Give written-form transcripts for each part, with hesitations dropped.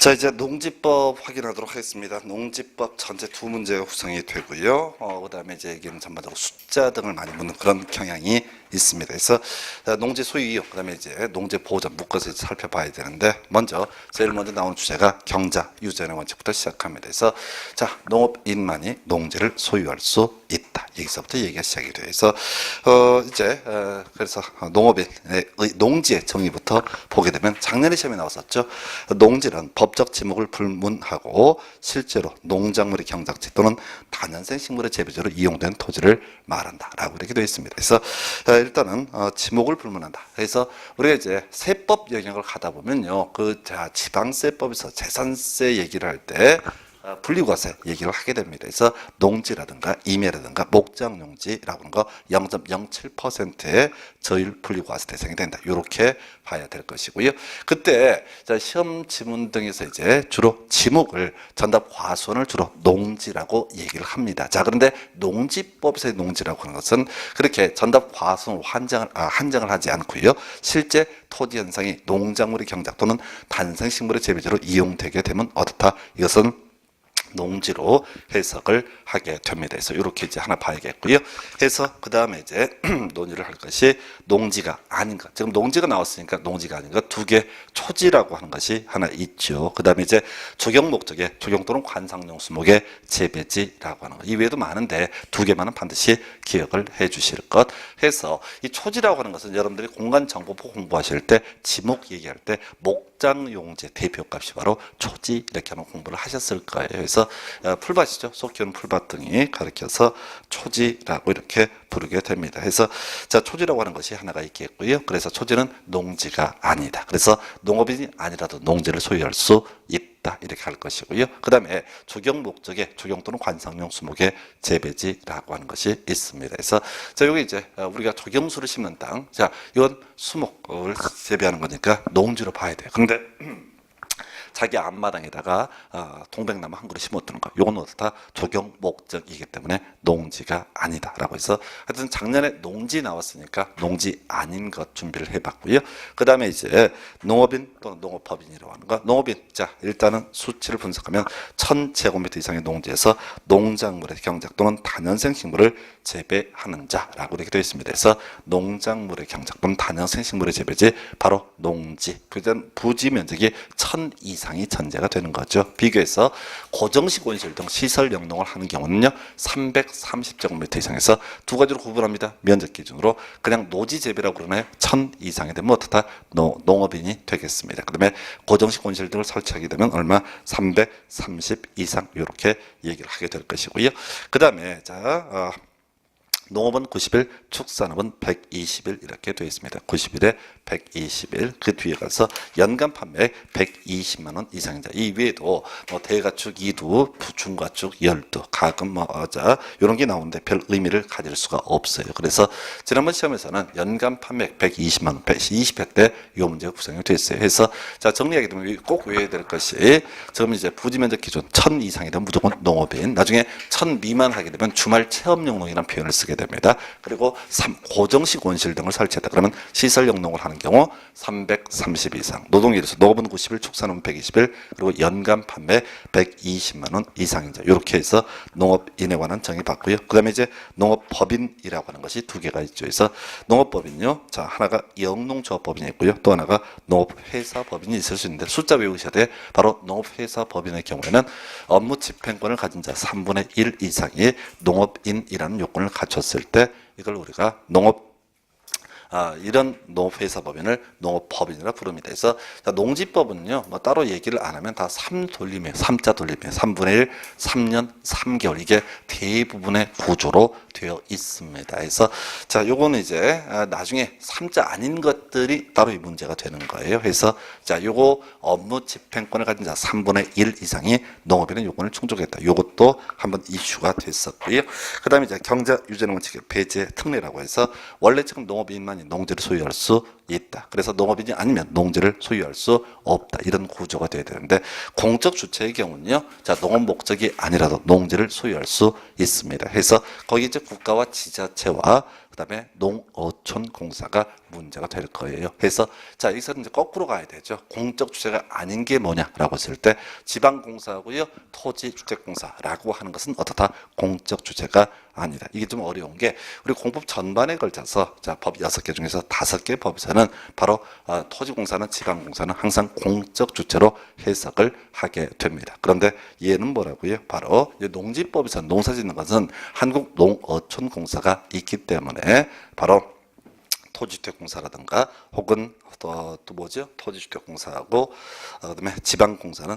자, 이제 농지법 확인하도록 하겠습니다. 농지법 전체 두 문제가 구성이 되고요. 그다음에 이제 여기는 전반적으로 숫자 등을 많이 묻는 그런 경향이 있습니다. 그래서 농지 소유 이유, 그다음에 이제 농지 보호전 묶어서 이제 살펴봐야 되는데, 제일 먼저 나오는 주제가 경자 유전의 원칙부터 시작합니다. 그래서 자, 농업인만이 농지를 소유할 수 있다. 여기서부터 얘기가 시작이 돼요. 그래서 그래서 농업인의 농지의 정의부터 보게 되면 작년에 시험에 나왔었죠. 농지는 법적 지목을 불문하고 실제로 농작물의 경작지 또는 다년생 식물의 재배지로 이용된 토지를 말한다라고 이렇게 되어 있습니다. 그래서 일단은 지목을 불문한다. 그래서 우리가 이제 세법 영역을 가다 보면요, 지방세법에서 재산세 얘기를 할 때 분리과세 얘기를 하게 됩니다. 그래서 농지라든가 임야라든가 목장용지라고 하는 거 0.07%의 저율 분리과세 대상이 된다. 이렇게 봐야 될 것이고요. 그때 시험 지문 등에서 이제 주로 지목을 전답 과수원을 주로 농지라고 얘기를 합니다. 자, 그런데 농지법에서의 농지라고 하는 것은 그렇게 전답 과수원 한정을 하지 않고요. 실제 토지 현상이 농작물의 경작 또는 단생식물의 재배지로 이용되게 되면 어떻다? 이것은 농지로 해석을 하게 됩니다. 그래서 이렇게 이제 하나 봐야겠고요. 해서 그 다음에 이제 논의를 할 것이 농지가 아닌 것. 지금 농지가 나왔으니까 농지가 아닌 것 두 개 초지라고 하는 것이 하나 있죠. 그 다음에 이제 조경 목적의 조경 또는 관상용 수목의 재배지라고 하는 것. 이외에도 많은데 두 개만은 반드시 기억을 해 주실 것. 해서 이 초지라고 하는 것은 여러분들이 공간정보부 공부하실 때 지목 얘기할 때 목장용지의 대표값이 바로 초지 이렇게 하는 공부를 하셨을 거예요. 그래서 풀밭이죠. 속 키우는 풀밭 등이 가리켜서 초지라고 이렇게 부르게 됩니다. 그래서 자, 초지라고 하는 것이 하나가 있겠고요. 그래서 초지는 농지가 아니다. 그래서 농업인이 아니라도 농지를 소유할 수 있다. 이렇게 할 것이고요. 그 다음에 조경 목적의 조경 또는 관상용 수목의 재배지라고 하는 것이 있습니다. 그래서 자, 여기 이제 우리가 조경수를 심는 땅, 자, 이건 수목을 재배하는 거니까 농지로 봐야 돼요. 그런데 자기 앞마당에다가 동백나무 한 그루 심어두는 거, 이건 어떻다? 조경 목적이기 때문에 농지가 아니다라고 해서 하여튼 작년에 농지 나왔으니까 농지 아닌 것 준비를 해봤고요. 그 다음에 이제 농업인 또는 농업법인이라고 하는 거, 농업인, 자, 일단은 수치를 분석하면 1000제곱미터 이상의 농지에서 농작물의 경작 또는 다년생 식물을 재배하는 자라고 이렇게 되어 있습니다. 그래서 농작물의 경작 또는 다년생 식물의 재배지 바로 농지, 부지 면적이 1000 이상이 전제가 되는 거죠. 비교해서 고정식 온실 등 시설 영농을 하는 경우는요, 330제곱미터 이상에서 두 가지로 구분합니다. 면적 기준으로 그냥 노지 재배라고 그러나요? 1000 이상이 되면 어떻다? 농업인이 되겠습니다. 그 다음에 고정식 온실 등을 설치하게 되면 얼마? 330 이상 이렇게 얘기를 하게 될 것이고요. 그 다음에 자, 농업은 90일, 축산업은 120일 이렇게 되어 있습니다. 90일에 120일, 그 뒤에 가서 연간 판매액 120만 원 이상이다. 이 외에도 대가축 2두, 중가축 12, 가금 이런 게 나오는데 별 의미를 가질 수가 없어요. 그래서 지난번 시험에서는 연간 판매액 120만 원, 120회 때 이 문제가 구성이 됐어요. 그래서 자, 정리하게 되면 꼭 외워야 될 것이 지금 이제 부지 면적 기준 1000 이상이 되면 무조건 농업인, 나중에 1000 미만 하게 되면 주말 체험용농이라는 표현을 쓰게 됩니다. 그리고 고정식 온실 등을 설치했다. 그러면 시설 영농을 하는 경우 330 이상, 노동일에서 농업은 90일, 축산업은 120일, 그리고 연간 판매 120만 원 이상이죠. 이렇게 해서 농업인에 관한 정의받고요. 그 다음에 이제 농업법인이라고 하는 것이 두 개가 있죠. 그래서 농업법인요, 자, 하나가 영농조합법인이 있고요. 또 하나가 농업회사법인이 있을 수 있는데 숫자 외우셔야 돼. 바로 농업회사법인의 경우에는 업무 집행권을 가진 자 3분의 1 이상이 농업인이라는 요건을 갖췄을 때 이걸 우리가 이런 농업회사법인을 농업법인이라 부릅니다. 그래서 농지법은요, 따로 얘기를 안 하면 다 3돌림이에요. 3자 돌림이에요. 3분의 1, 3년, 3개월. 이게 대부분의 구조로 되어 있습니다. 그래서 자, 요거는 이제 나중에 3자 아닌 것들이 따로 이 문제가 되는 거예요. 그래서 자, 요거 업무 집행권을 가진 자 3분의 1 이상이 농업인의 요건을 충족했다. 요것도 한번 이슈가 됐었고요. 그 다음에 이제 경자 유전의 원칙의 배제 특례라고 해서 원래 지금 농업인만이 농지를 소유할 수 있다. 그래서 농업인이 아니면 농지를 소유할 수 없다. 이런 구조가 돼야 되는데 공적 주체의 경우는요, 자, 농업 목적이 아니라도 농지를 소유할 수 있습니다. 그래서 거기 이제 국가와 지자체와 그다음에 농어 농어촌공사가 문제가 될 거예요. 그래서 자 여기서는 이제 거꾸로 가야 되죠. 공적 주체가 아닌 게 뭐냐라고 했을 때 지방공사하고요 토지주택공사라고 하는 것은 어떻다 공적 주체가 아니다. 이게 좀 어려운 게 우리 공법 전반에 걸쳐서 자 법 6개 중에서 5개 법에서는 바로 토지공사는 지방공사는 항상 공적 주체로 해석을 하게 됩니다. 그런데 얘는 뭐라고요? 바로 농지법에서 농사짓는 것은 한국농어촌공사가 있기 때문에 바로 토지주택공사라든가 혹은 또 뭐죠? 토지주택공사하고 그다음에 지방공사는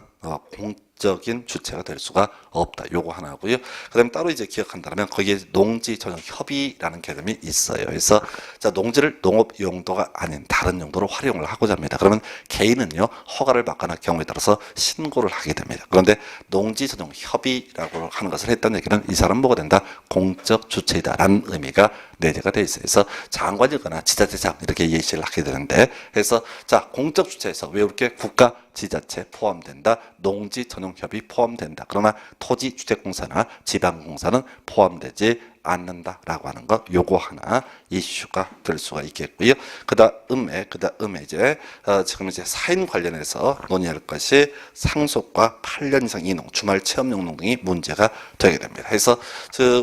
공적인 주체가 될 수가 없다. 요거 하나고요. 그다음에 따로 이제 기억한다면 거기에 농지 전용 협의라는 개념이 있어요. 그래서 자 농지를 농업 용도가 아닌 다른 용도로 활용을 하고자 합니다. 그러면 개인은요 허가를 받거나 경우에 따라서 신고를 하게 됩니다. 그런데 농지 전용 협의라고 하는 것을 했다는 얘기는 이 사람 뭐가 된다? 공적 주체이다라는 의미가 내재가 돼 있어요. 그래서 장관이거나 지자체장 이렇게 예시를 하게 되는데 그래서 자 공적 주체에서 왜 이렇게 국가 지자체 포함된다. 농지 전용 협의 포함된다. 그러나 토지주택공사나 지방공사는 포함되지 않는다라고 하는 것 요거 하나 이슈가 될 수가 있겠고요. 그다음에 이제 지금 이제 사인 관련해서 논의할 것이 상속과 8년 이상 이농, 주말 체험용 농 등이 문제가 되게 됩니다. 그래서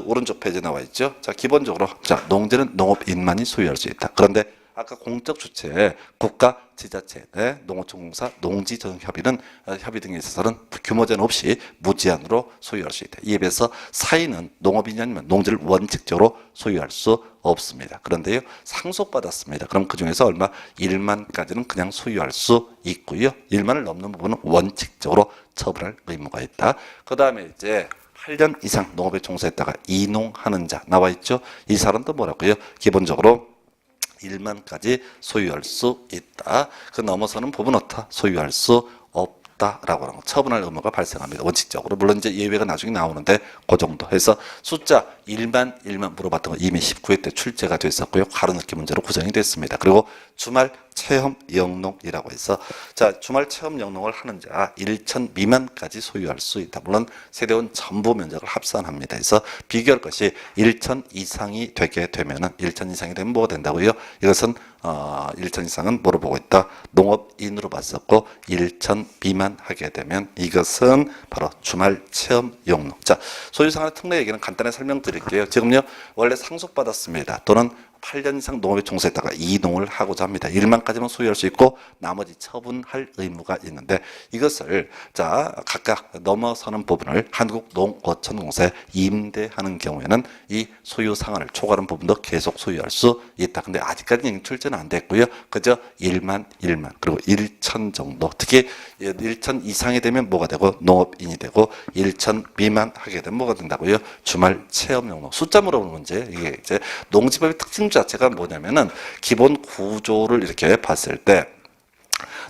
오른쪽 페이지에 나와 있죠. 자 기본적으로 자 농지는 농업인만이 소유할 수 있다. 그런데 아까 공적 주체, 국가, 지자체, 농어촌공사, 농지전용협의는 협의 등에 있어서는 규모 제한 없이 무제한으로 소유할 수 있다. 이에 비해서 사인은 농업인이 아니면 농지를 원칙적으로 소유할 수 없습니다. 그런데요, 상속받았습니다. 그럼 그 중에서 얼마? 1만까지는 그냥 소유할 수 있고요. 1만을 넘는 부분은 원칙적으로 처분할 의무가 있다. 그 다음에 이제 8년 이상 농업에 종사했다가 이농하는 자 나와 있죠. 이 사람도 뭐라고요? 기본적으로 1만까지 소유할 수 있다. 그 넘어서는 부분 어타 소유할 수 없다라고 하는 거. 처분할 의무가 발생합니다. 원칙적으로. 물론 이제 예외가 나중에 나오는데 그 정도 해서 숫자 1만 물어봤던 거 이미 19회 때 출제가 됐었고요. 가로넣기 문제로 구성이 됐습니다. 그리고 주말 체험 영농이라고 해서 자 주말 체험 영농을 하는 자 1천 미만까지 소유할 수 있다. 물론 세대원 전부 면적을 합산합니다. 그래서 비교할 것이 1천 이상이 되게 되면은 1천 이상이 되면 뭐가 된다고요? 이것은 1천 이상은 뭐로 보고 있다? 농업인으로 봤었고 1천 미만 하게 되면 이것은 바로 주말 체험 영농. 자 소유상한의 특례 얘기는 간단히 설명드릴게요. 지금요 원래 상속받았습니다. 또는 8년 이상 농업에 종사했다가 이농을 하고자 합니다. 1만까지만 소유할 수 있고 나머지 처분할 의무가 있는데 이것을 자 각각 넘어서는 부분을 한국농어촌공사에 임대하는 경우에는 이 소유 상한을 초과하는 부분도 계속 소유할 수 있다. 근데 아직까지는 출제는 안 됐고요. 그저 1만 그리고 1천 정도 특히 1천 이상이 되면 뭐가 되고 농업인이 되고 1천 미만 하게 되면 뭐가 된다고요? 주말 체험 용농. 숫자 물어보는 문제. 이게 이제 농지법의 특징 자체가 뭐냐면은 기본 구조를 이렇게 봤을 때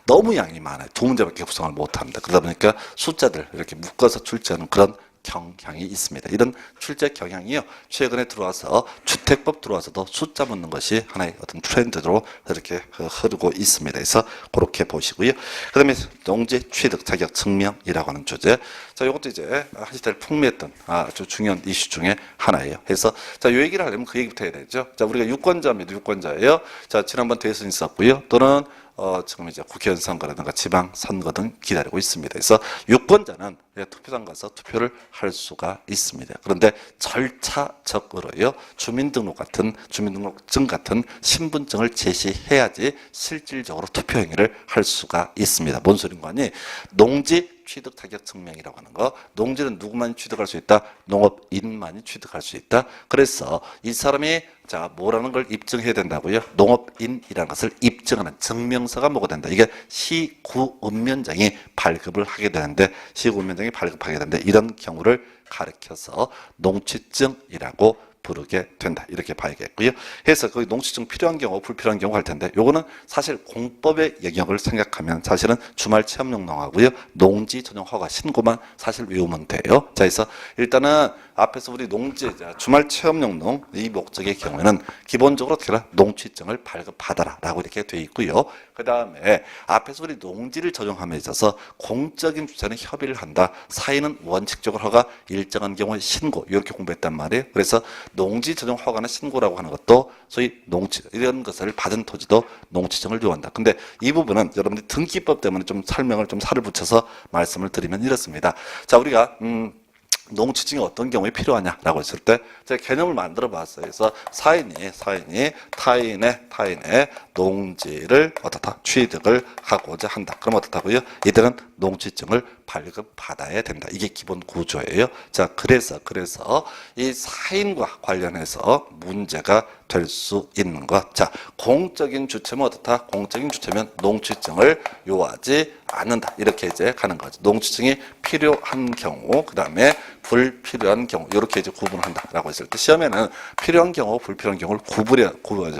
너무 양이 많아요. 두 문제밖에 구성을 못합니다. 그러다 보니까 숫자들 이렇게 묶어서 출제하는 그런 경향이 있습니다. 이런 출제 경향이요. 최근에 들어와서 주택법 들어와서도 숫자 묻는 것이 하나의 어떤 트렌드로 이렇게 흐르고 있습니다. 그래서 그렇게 보시고요. 그 다음에 농지 취득 자격 증명이라고 하는 주제. 자, 이것도 이제 한 시대를 풍미했던 아주 중요한 이슈 중에 하나예요. 그래서 자, 이 얘기를 하려면 그 얘기부터 해야 되죠. 자, 우리가 유권자입니다. 유권자예요. 자, 지난번 대선 있었고요. 또는 지금 이제 국회의원 선거라든가 지방 선거 등 기다리고 있습니다. 그래서 유권자는 투표장 가서 투표를 할 수가 있습니다. 그런데 절차적으로요, 주민등록증 같은 신분증을 제시해야지 실질적으로 투표 행위를 할 수가 있습니다. 뭔 소린가 하니 농지 취득 자격 증명이라고 하는 거. 농지는 누구만이 취득할 수 있다? 농업인만이 취득할 수 있다. 그래서 이 사람이 자 뭐라는 걸 입증해야 된다고요? 농업인이라는 것을 입증하는 증명서가 뭐가 된다? 이게 시구읍면장이 발급을 하게 되는데 시구읍면장이 발급하게 되는데 이런 경우를 가리켜서 농취증이라고 부르게 된다. 이렇게 봐야겠고요. 해서 그 농취증 필요한 경우, 불필요한 경우 할 텐데 요거는 사실 공법의 영역을 생각하면 사실은 주말 체험 용농하고요. 농지 전용 허가 신고만 사실 외우면 돼요. 자, 그래서 일단은 앞에서 우리 농지 주말 체험 용농 이 목적의 경우에는 기본적으로 어떻게 해라? 농취증을 발급받아라 라고 이렇게 돼 있고요. 그 다음에 앞에서 우리 농지를 전용함에 있어서 공적인 주체는 협의를 한다. 사인은 원칙적으로 허가, 일정한 경우에 신고 이렇게 공부했단 말이에요. 그래서 농지 전용 허가는 신고라고 하는 것도 소위 농지 이런 것을 받은 토지도 농지증을 요한다. 근데 이 부분은 여러분들 등기법 때문에 좀 설명을 좀 살을 붙여서 말씀을 드리면 이렇습니다. 자, 우리가 농지증이 어떤 경우에 필요하냐라고 했을 때 제가 개념을 만들어 봤어요. 그래서 사인이 타인의 농지를 어떻다 취득을 하고자 한다. 그럼 어떻다고요? 이들은 농지증을 발급받아야 된다. 이게 기본 구조예요. 자, 그래서 이 사인과 관련해서 문제가 될 수 있는 것. 자, 공적인 주체면 어떻다? 공적인 주체면 농지증을 요하지 않는다. 이렇게 이제 가는 거죠. 농지증이 필요한 경우, 그 다음에 불필요한 경우, 이렇게 이제 구분한다라고 했을 때 시험에는 필요한 경우, 불필요한 경우를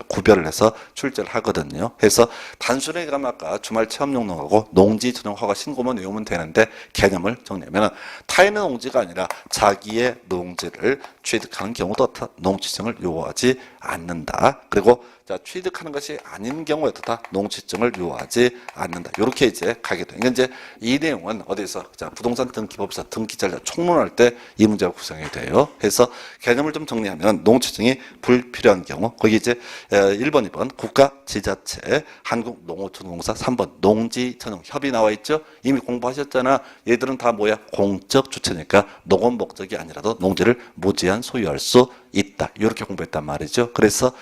구별을 해서 출제를 하거든요. 그래서 단순하게 가면 아까 주말 체험 용역하고 농지 전용 허가 신고만 외우면 되는데 개념을 정리하면 타인의 농지가 아니라 자기의 농지를 취득하는 경우도 농지증을 요하지 않는다. 그리고 자, 취득하는 것이 아닌 경우에 어떻다? 농지증을 요하지 않는다. 이렇게 이제 가게 돼요. 이제 이 내용은 어디서 자, 부동산 등기법에서 등기자료 총론할 때 이 문제가 구성이 돼요. 그래서 개념을 좀 정리하면 농지증이 불필요한 경우 거기 이제 1번, 2번 국가 지자체, 한국농어촌공사, 3번 농지 전용 협의 나와 있죠. 이미 공부하셨잖아. 얘들은 다 뭐야? 공적 주체니까 농업 목적이 아니라도 농지를 무제한 소유할 수 있다. 이렇게 공부했단 말이죠. 그래서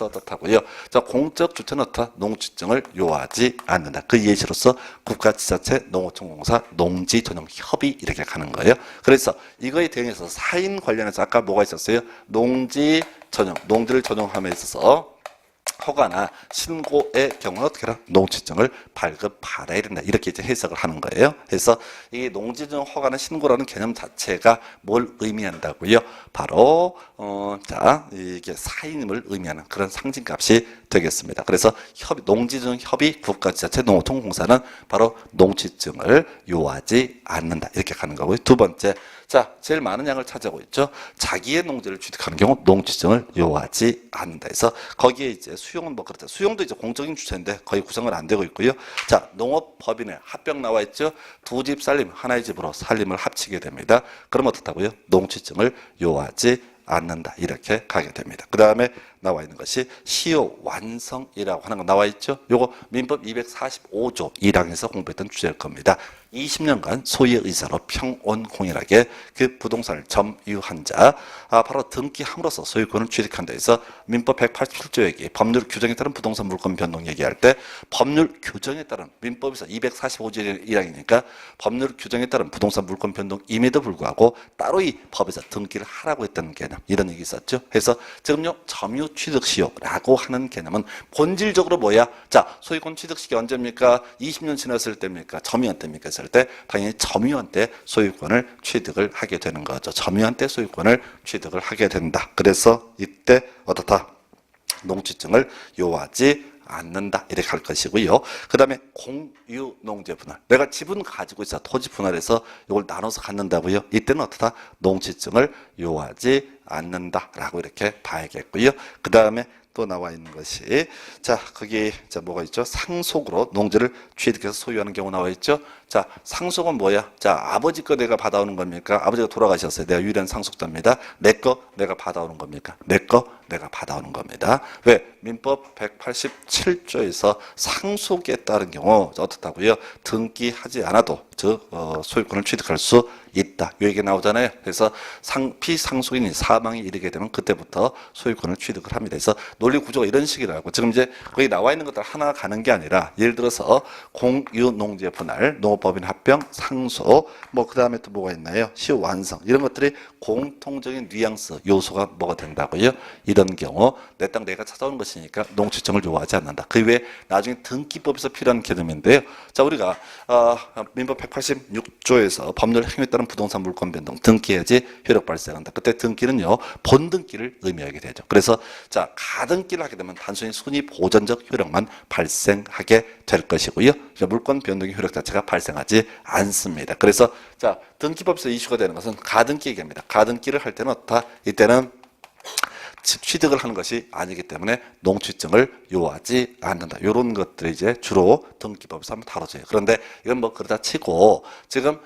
어떻다고요? 자, 공적 주체는 어떻다? 농지증을 요하지 않는다. 그 예시로서 국가 지자체, 농어촌공사, 농지 전용 협의 이렇게 가는 거예요. 그래서 이거에 대응해서 사인 관련해서 아까 뭐가 있었어요? 농지 전용, 농지를 전용함에 있어서 허가나 신고의 경우는 어떻게 해라? 농지증을 발급받아야 된다. 이렇게 이제 해석을 하는 거예요. 그래서 이 농지증 허가나 신고라는 개념 자체가 뭘 의미한다고요? 바로 자, 이게 사인임을 의미하는 그런 상징값이 되겠습니다. 그래서 농지증 협의 국가지자체 농어촌공사는 바로 농지증을 요하지 않는다. 이렇게 가는 거고요. 두 번째, 자, 제일 많은 양을 차지하고 있죠. 자기의 농지를 취득하는 경우 농지증을 요하지 않는다. 해서 거기에 이제 수용은 뭐 그렇다. 수용도 이제 공적인 주체인데 거의 구성은 안 되고 있고요. 자, 농업법인에 합병 나와 있죠. 두 집 살림 하나의 집으로 살림을 합치게 됩니다. 그럼 어떻다고요? 농지증을 요하지 않는다. 이렇게 가게 됩니다. 그 다음에 나와 있는 것이 시효 완성이라고 하는 거 나와 있죠. 요거 민법 245조 1항에서 공부했던 주제일 겁니다. 20년간 소유의 의사로 평온공일하게 그 부동산을 점유한 자, 바로 등기함으로써 소유권을 취득한다 해서 민법 187조 얘기, 법률 규정에 따른 부동산 물권 변동 얘기할 때 법률 규정에 따른 민법에서 245조 1항이니까 법률 규정에 따른 부동산 물권 변동임에도 불구하고 따로 이 법에서 등기를 하라고 했던 개념, 이런 얘기 있었죠. 그래서 지금요 점유 취득 시효라고 하는 개념은 본질적으로 뭐야? 자, 소유권 취득 시기 언제입니까? 20년 지났을 때입니까? 점유한 때입니까? 했을 때 당연히 점유한 때 소유권을 취득을 하게 되는 거죠. 점유한 때 소유권을 취득을 하게 된다. 그래서 이때 어떻다? 농지증을 요하지 않는다. 이렇게 할 것이고요. 그 다음에 공유농지 분할. 내가 지분 가지고 있어. 토지 분할해서 이걸 나눠서 갖는다고요. 이때는 어떻다? 농지증을 요하지 않는다라고 이렇게 봐야겠고요. 그 다음에 또 나와 있는 것이 자, 거기 자 뭐가 있죠? 상속으로 농지를 취득해서 소유하는 경우 나와 있죠. 자, 상속은 뭐야? 자, 아버지 거 내가 받아오는 겁니까? 아버지가 돌아가셨어요. 내가 유일한 상속자입니다. 내 거 내가 받아오는 겁니까? 내 거 내가 받아오는 겁니다. 왜? 민법 187조에서 상속에 따른 경우 어떻다고요? 등기하지 않아도 소유권을 취득할 수 있다. 이 얘기 나오잖아요. 그래서 피상속인이 사망에 이르게 되면 그때부터 소유권을 취득을 합니다. 그래서 논리 구조가 이런 식이라고. 지금 이제 거기 나와 있는 것들 하나 가는 게 아니라 예를 들어서 공유농지의 분할, 농업법인 합병, 상속, 뭐 그 다음에 또 뭐가 있나요? 시효 완성 이런 것들이 공통적인 뉘앙스 요소가 뭐가 된다고요? 이런 경우 내 땅 내가 찾아오는 것이니까 농지증을 요하지 않는다. 그 외에 나중에 등기법에서 필요한 개념인데요. 자, 우리가 민법 186조에서 법률 행위에 따른 부동산 물권 변동 등기해야지 효력 발생한다. 그때 등기는요 본등기를 의미하게 되죠. 그래서 자, 가등기를 하게 되면 단순히 순위 보전적 효력만 발생하게 될 것이고요. 물권 변동의 효력 자체가 발생하지 않습니다. 그래서 자, 등기법에서 이슈가 되는 것은 가등기 얘기입니다. 가등기를 할 때는 어떻다? 이때는 취득을 하는 것이 아니기 때문에 농취증을 요하지 않는다. 이런 것들이 이제 주로 등기법에서 한번 다뤄져요. 그런데 이건 뭐 그러다 치고 지금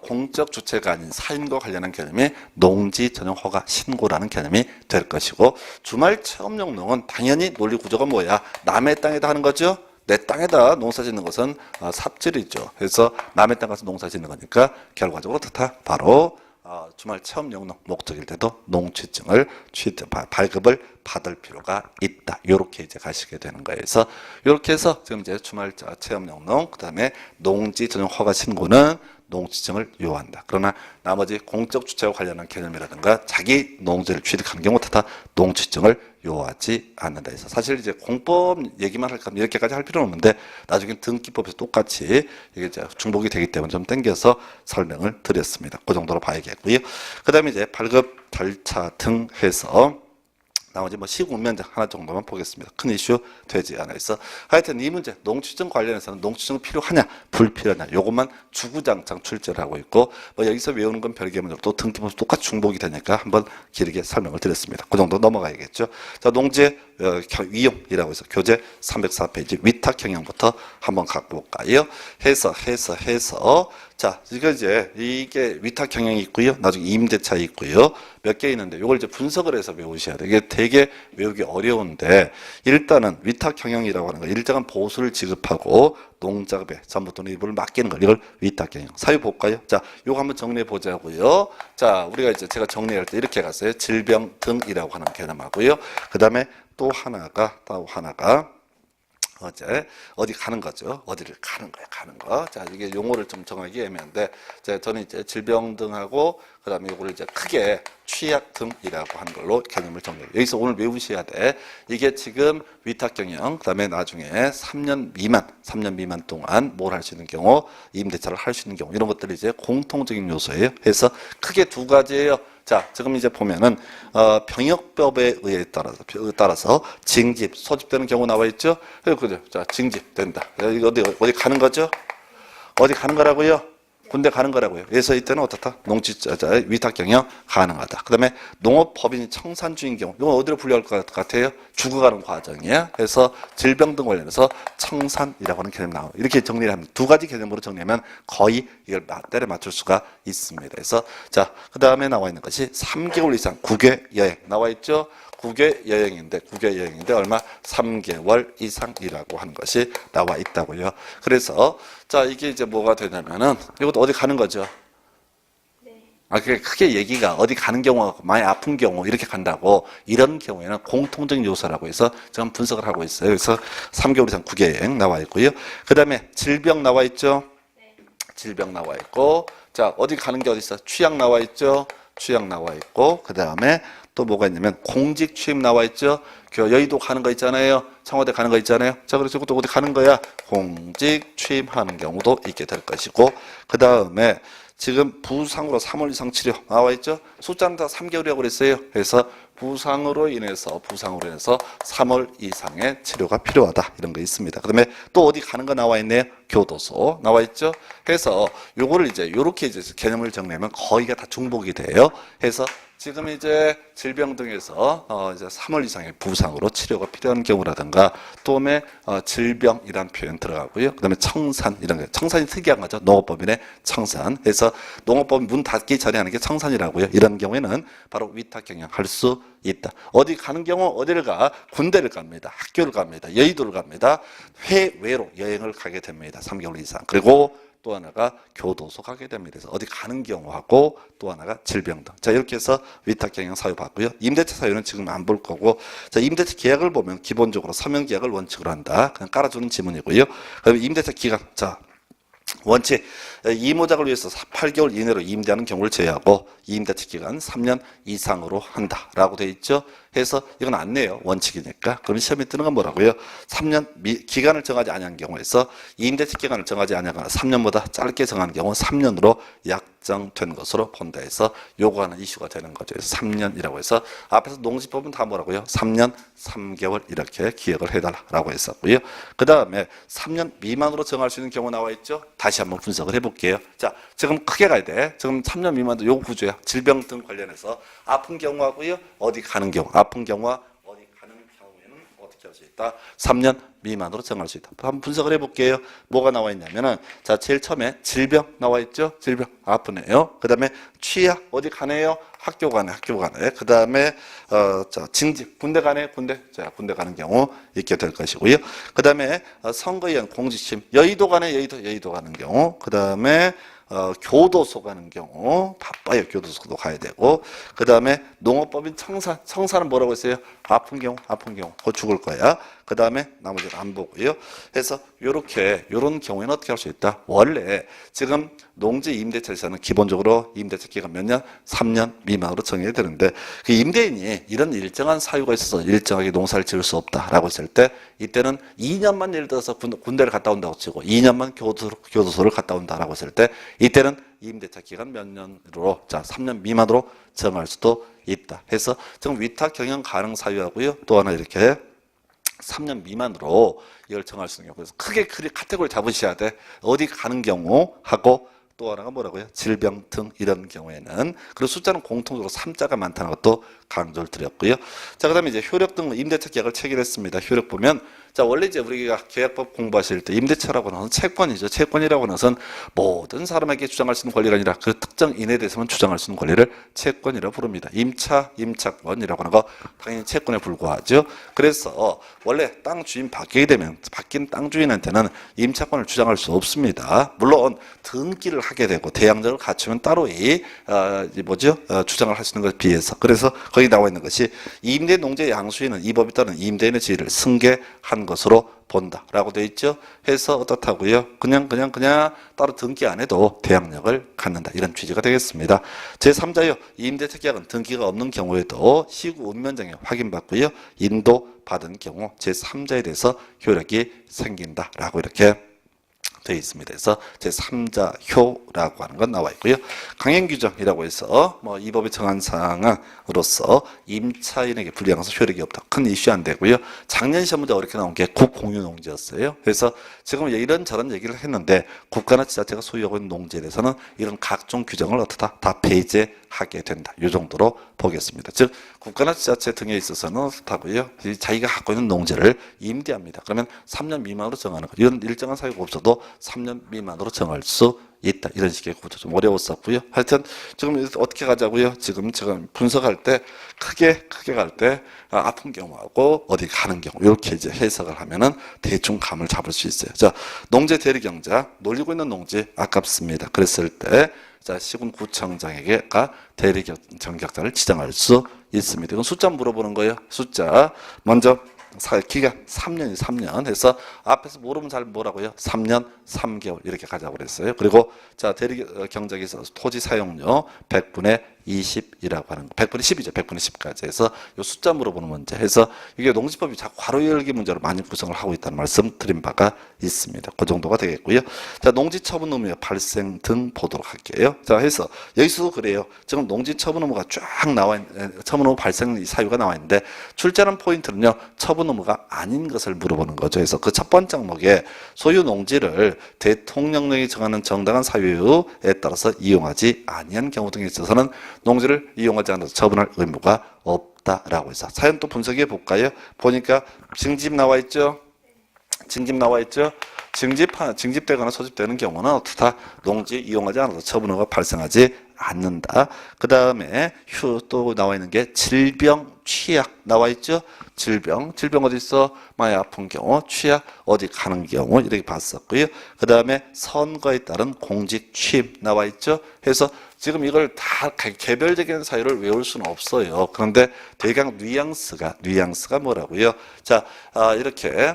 공적 주체가 아닌 사인과 관련한 개념이 농지 전용 허가 신고라는 개념이 될 것이고, 주말 체험용 농은 당연히 논리 구조가 뭐야? 남의 땅에다 하는 거죠. 내 땅에다 농사 짓는 것은 삽질이죠. 그래서 남의 땅 가서 농사 짓는 거니까 결과적으로 어떻다? 바로 주말 체험용 농 목적일 때도 농취증을 발급을 받을 필요가 있다. 요렇게 이제 가시게 되는 거예요. 그래서 요렇게 해서 지금 이제 주말 체험용 농, 그다음에 농지 전용 허가 신고는 농취증을 요한다. 그러나 나머지 공적 주체와 관련한 개념이라든가 자기 농지를 취득하는 경우 다 농취증을 요하지 않는다 해서, 사실 이제 공법 얘기만 할까 이렇게까지 할 필요는 없는데 나중에 등기법에서 똑같이 이게 이제 중복이 되기 때문에 좀 땡겨서 설명을 드렸습니다. 그 정도로 봐야겠고요. 그다음에 이제 발급 절차 등 해서 나머지 뭐 시공 면적 하나 정도만 보겠습니다. 큰 이슈 되지 않아 있어. 하여튼 이 문제 농취증 관련해서는 농취증 필요하냐 불필요하냐 요것만 주구장창 출제를 하고 있고, 뭐 여기서 외우는 건 별개 문제로 또 등기법 똑같이 중복이 되니까 한번 길게 설명을 드렸습니다. 그 정도 넘어가야겠죠. 자, 농지의 위용이라고 해서 교재 304페이지 위탁 경영부터 한번 갖고 볼까요? 해서 자, 이게 위탁 경영이 있고요. 나중에 임대차 있고요. 몇 개 있는데 이걸 이제 분석을 해서 외우셔야 돼요. 이게 되게 외우기 어려운데, 일단은 위탁 경영이라고 하는 거, 일정한 보수를 지급하고 농작업에 전부 또는 일부를 맡기는 걸, 이걸 위탁 경영. 사유 볼까요? 자, 요거 한번 정리해 보자고요. 자, 우리가 이제 제가 정리할 때 이렇게 갔어요. 질병 등이라고 하는 개념하고요. 그다음에 또 하나가 어디 가는 거죠. 어디를 가는 거야, 가는 거. 자, 이게 용어를 좀 정하기 애매한데, 저는 이제 질병 등하고, 그 다음에 이거를 이제 크게 취약 등이라고 하는 걸로 개념을 정리해요. 여기서 오늘 외우셔야 돼. 이게 지금 위탁 경영, 그 다음에 나중에 3년 미만 동안 뭘 할 수 있는 경우, 임대차를 할 수 있는 경우, 이런 것들이 이제 공통적인 요소예요. 그래서 크게 두 가지예요. 자, 지금 이제 보면은 병역법에 의해 따라서 징집, 소집되는 경우 나와 있죠. 그죠? 자, 징집된다. 이거 어디 가는 거죠? 어디 가는 거라고요? 군대 가는 거라고요. 그래서 이때는 어떻다? 위탁 경영 가능하다. 그다음에 농업법인이 청산주인 경우, 이건 어디로 분류할 것 같아요? 죽어가는 과정이야. 그래서 질병 등 관련해서 청산이라고 하는 개념이 나와요. 이렇게 정리를 하면 두 가지 개념으로 정리하면 거의 이걸 때려 맞출 수가 있습니다. 그래서 자, 그다음에 나와 있는 것이 3개월 이상 국외 여행 나와 있죠. 국외 여행인데 얼마? 3개월 이상이라고 하는 것이 나와 있다고요. 그래서 자, 이게 이제 뭐가 되냐면은 이것도 어디 가는 거죠. 그게 크게 얘기가 어디 가는 경우가 많이 아픈 경우 이렇게 간다고, 이런 경우에는 공통적인 요소라고 해서 지금 분석을 하고 있어요. 그래서 3개월 이상 국외 여행 나와 있고요. 그다음에 질병 나와 있죠. 질병 나와 있고, 자, 어디 가는 게 어디 있어? 취약 나와 있죠. 취약 나와 있고, 그다음에 또 뭐가 있냐면 공직 취임 나와 있죠. 여의도 가는 거 있잖아요. 청와대 가는 거 있잖아요. 자, 그래서 이것도 어디 가는 거야? 공직 취임하는 경우도 있게 될 것이고, 그다음에 지금 부상으로 3월 이상 치료 나와 있죠. 숫자는 다 3개월이라고 그랬어요. 그래서 부상으로 인해서 3월 이상의 치료가 필요하다, 이런 거 있습니다. 그다음에 또 어디 가는 거 나와 있네요. 교도소 나와 있죠. 해서 요거를 이제 요렇게 이제 개념을 정리하면 거의가 다 중복이 돼요. 해서 지금 이제 질병 등에서 이제 3월 이상의 부상으로 치료가 필요한 경우라든가, 또음에 질병이란 표현 들어가고요. 그다음에 청산, 이런 거, 청산이 특이한 거죠. 농업법인의 청산. 그래서 농업법인 문 닫기 전에 하는 게 청산이라고요. 이런 경우에는 바로 위탁 경영할 수 있다. 어디 가는 경우 어디를 가? 군대를 갑니다. 학교를 갑니다. 여의도를 갑니다. 해외로 여행을 가게 됩니다. 3개월 이상. 그리고 또 하나가 교도소 가게 됩니다. 그래서 어디 가는 경우하고, 또 하나가 질병 등. 자, 이렇게 해서 위탁 경영 사유 봤고요. 임대차 사유는 지금 안 볼 거고, 자, 임대차 계약을 보면 기본적으로 서명 계약을 원칙으로 한다. 그냥 깔아주는 지문이고요. 그다음에 임대차 기간. 자, 원칙 이모작을 위해서 8개월 이내로 임대하는 경우를 제외하고 임대차 기간 3년 이상으로 한다라고 돼 있죠. 해서 이건 안 내요. 원칙이니까. 그럼 시험에 뜨는 건 뭐라고요? 3년 기간을 정하지 아니한 경우에서 임대차 기간을 정하지 아니하거나 3년보다 짧게 정한 경우 3년으로 약정된 것으로 본다 해서 요구하는 이슈가 되는 거죠. 그래서 3년이라고 해서 앞에서 농지법은 다 뭐라고요? 3년 3개월 이렇게 기억을 해달라고 했었고요. 그 다음에 3년 미만으로 정할 수 있는 경우 나와 있죠. 다시 한번 분석을 해보겠습니다. 해볼게요. 자, 지금 크게 가야 돼. 지금 3년 미만도 요 구조야. 질병 등 관련해서 아픈 경우하고요. 어디 가는 경우. 아픈 경우와 어디 가는 경우에는 어떻게 할 수 있다? 3년 미만으로 정할 수 있다. 한번 분석을 해볼게요. 뭐가 나와 있냐면은 자, 제일 처음에 질병 나와 있죠? 질병 아프네요. 그 다음에 취약 어디 가네요? 학교 가네, 학교 가네. 그 다음에 자, 징집 군대 가네, 군대. 자, 군대 가는 경우 있게 될 것이고요. 그 다음에 선거에 의한 공지심 여의도 가네, 여의도 가는 경우. 그 다음에 교도소 가는 경우 바빠요. 교도소도 가야 되고 그 다음에 농업법인 청산은 뭐라고 했어요? 아픈 경우 곧 죽을 거야. 그 다음에 나머지는 안 보고요. 그래서 요런 경우에는 어떻게 할 수 있다? 원래 지금 농지 임대차에서는 기본적으로 임대차 기간 몇 년? 3년 미만으로 정해야 되는데 그 임대인이 이런 일정한 사유가 있어서 일정하게 농사를 지을 수 없다라고 했을 때 이때는 2년만 예를 들어서 군대를 갔다 온다고 치고 2년만 교도소를 갔다 온다라고 했을 때 이때는 임대차 기간 몇 년으로 자 3년 미만으로 정할 수도 있다. 해서 지금 위탁 경영 가능 사유하고요. 또 하나 이렇게 3년 미만으로 이걸 정할 수 있는 경우. 그래서 크게 카테고리 잡으셔야 돼. 어디 가는 경우 하고 또 하나가 뭐라고요? 질병 등 이런 경우에는 그리고 숫자는 공통적으로 3자가 많다는 것도 강조를 드렸고요. 자, 그다음에 이제 효력 등 임대차 계약을 체결했습니다. 효력 보면 자, 원래 이제 우리가 계약법 공부하실 때 임대차라고 하는 것은 채권이죠. 채권이라고 하는 것은 모든 사람에게 주장할 수 있는 권리가 아니라 그 특정 인에 대해서만 주장할 수 있는 권리를 채권이라고 부릅니다. 임차, 임차권이라고 하는 거 당연히 채권에 불과하죠. 그래서 원래 땅 주인 바뀌게 되면 바뀐 땅 주인한테는 임차권을 주장할 수 없습니다. 물론 등기를 하게 되고 대양정을 갖추면 따로 주장을 할 수 있는 것에 비해서 그래서 거기 나와 있는 것이 임대 농지 양수인은 이 법에 따른 임대인의 지위를 승계한 것으로 본다라고 되어 있죠. 해서 어떻다고요? 그냥 따로 등기 안 해도 대항력을 갖는다 이런 취지가 되겠습니다. 제3자요. 임대차 계약은 등기가 없는 경우에도 시구 운면장에 확인받고요. 인도받은 경우 제3자에 대해서 효력이 생긴다라고 이렇게 되어 있습니다. 그래서 제3자효라고 하는 건 나와 있고요. 강행규정이라고 해서 이 법이 정한 사항으로서 임차인에게 불리한 것은 효력이 없다. 큰 이슈 안 되고요. 작년 시험 문제 어렵게 나온 게 국공유농지였어요. 그래서 지금 이런저런 얘기를 했는데 국가나 지자체가 소유하고 있는 농지에 대해서는 이런 각종 규정을 어떻다? 다 배제하게 된다. 이 정도로 보겠습니다. 즉 국가나 지자체 등에 있어서는 어떻다고요? 자기가 갖고 있는 농지를 임대합니다. 그러면 3년 미만으로 정하는 것. 이런 일정한 사유가 없어도 3년 미만으로 정할 수 있다. 이런 식의 구조 좀 어려웠었고요. 하여튼 지금 어떻게 가자고요? 지금 분석할 때 크게 갈 때 아픈 경우하고 어디 가는 경우 이렇게 이제 해석을 하면은 대충 감을 잡을 수 있어요. 자, 농지 대리 경자 놀리고 있는 농지 아깝습니다. 그랬을 때 자, 시군구청장에게가 대리 정격자를 지정할 수 있습니다. 이건 숫자 물어보는 거예요. 숫자 먼저 기간 3년이 3년 해서 앞에서 모르면 잘 뭐라고요? 3년 3개월 이렇게 가자고 그랬어요. 그리고 자 대리 경작에서 토지 사용료 100분의 20이라고 하는 거. 100분의 10이죠. 100분의 10까지 해서 이 숫자 물어보는 문제 해서 이게 농지법이 자꾸 괄호 열기 문제로 많이 구성을 하고 있다는 말씀 드린 바가 있습니다. 그 정도가 되겠고요. 자, 농지 처분 의무의 발생 등 보도록 할게요. 자, 해서 여기서도 그래요. 지금 농지 처분 의무가 쫙 나와 있는 처분 의무 발생 사유가 나와 있는데 출제하는 포인트는요. 처분 의무가 아닌 것을 물어보는 거죠. 그래서 그 첫 번째 항목에 소유 농지를 대통령령이 정하는 정당한 사유에 따라서 이용하지 아니한 경우 등에 있어서는 농지를 이용하지 않아서 처분할 의무가 없다라고 해서 사연 또 분석해 볼까요? 보니까 징집 나와 있죠. 징집되거나 소집되는 경우는 어떻다? 농지 이용하지 않아서 처분 의무가 발생하지 않는다. 그 다음에 또 나와 있는 게 질병, 취약 나와 있죠. 질병 어디 있어? 많이 아픈 경우, 취약 어디 가는 경우 이렇게 봤었고요. 그 다음에 선거에 따른 공직 취임 나와 있죠. 해서 지금 이걸 다 개별적인 사유를 외울 수는 없어요. 그런데 대강 뉘앙스가 뭐라고요? 자, 이렇게